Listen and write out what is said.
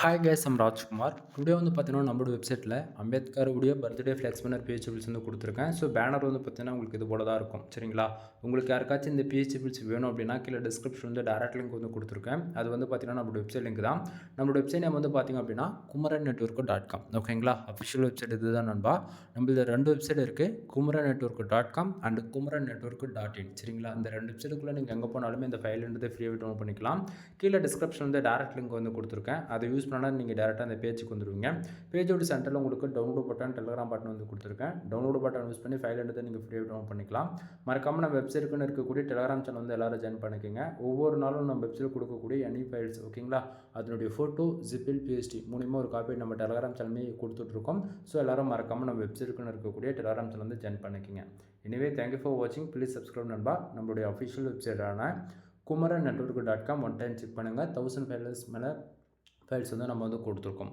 Hi guys, I'm Rajkumar. Today வந்து பார்த்தீங்கன்னா நம்மளோட வெப்சைட்டில் அம்பேத்கருடைய பர்த்டே ஃப்ளெக்ஸ் பேனர் பிஹெச்பிள்ஸ் வந்து கொடுத்துருக்கேன். ஸோ பேனர் வந்து பார்த்தீங்கன்னா உங்களுக்கு இது போல தான் இருக்கும். சரிங்களா? உங்களுக்கு யாருக்காச்சும் இந்த பிஹெச்பிள்ஸ் வேணும் அப்படின்னா கீழே டிஸ்கிரிப்ஷன் வந்து டேரக்ட் லிங்க் வந்து கொடுத்துருக்கேன். அது வந்து பார்த்தீங்கன்னா நம்மளோட வெப்சைட் லிங்க் தான். நம்மளோட வெப்சைட் நேம் வந்து பார்த்தீங்க அப்படின்னா kumaran.network.com. ஓகேங்களா? அஃபிஷியல் வெப்சைட் இது தான் நண்பா. நம்மளது 2 வெப்சைட் இருக்குது, kumaran.network.com அண்ட் kumaran.network.in. சரிங்களா? இந்த 2 வெப்சைட்டுக்குள்ளே நீங்கள் எங்கே போனாலுமே இந்த ஃபைல்ன்றது ஃப்ரீயாக டவுன்லோட் பண்ணிக்கலாம். கீழே டிஸ்கிரிப்ஷன் வந்து டேரக்ட் லிங்க் வந்து கொடுத்துருக்கேன். அதை யூஸ் பண்ணால் நீங்கள் டேரெக்டாக அந்த பேஜுக்கு வந்துடுவீங்க. பேஜோட சென்டரில் உங்களுக்கு டவுன்லோட் பட்டன், டெலிகிராம் பட்டன் வந்து கொடுத்துருக்கேன். டவுன்லோட் பட்டன் யூஸ் பண்ணி ஃபைல் எடுத்து நீங்கள் ஃப்ரீயாக டவுன்லோட் பண்ணிக்கலாம். மறக்காமல் நம்ம வெப்சைட்டுக்குன்னு இருக்கக்கூடிய டெலிகிராம் சேனல் வந்து எல்லாரும் ஜாயின் பண்ணிக்கோங்க. ஒவ்வொரு நாளும் நம்ம வெப்சைட் கொடுக்கக்கூடிய எனி ஃபைல்ஸ், ஓகேங்களா, அதனுடைய ஃபோட்டோ, ஜிப்பில், பிஎஸ்டி மூலிமா ஒரு காப்பி நம்ம டெலிகிராம் சேனலுமே கொடுத்துட்ருக்கோம். ஸோ எல்லாரும் மறக்காமல் நம்ம வெப்சைட்டுக்குன்னு இருக்கக்கூடிய டெலிகிராம் சேனல் வந்து ஜாயின் பண்ணிக்கோங்க. எனிவே தேங்க்யூ ஃபார் வாட்சிங். ப்ளீஸ் சப்ஸ்கிரைப் நண்பா. நம்மளுடைய அஃபிஷியல் வெப்சைட்டான kumaran.network.com ஒன் டைம் செக் பண்ணுங்கள். 1000 ஃபைல்ஸ் மேலே ஃபைல்ஸ் வந்து நம்ம வந்து கொடுத்துருக்கோம்.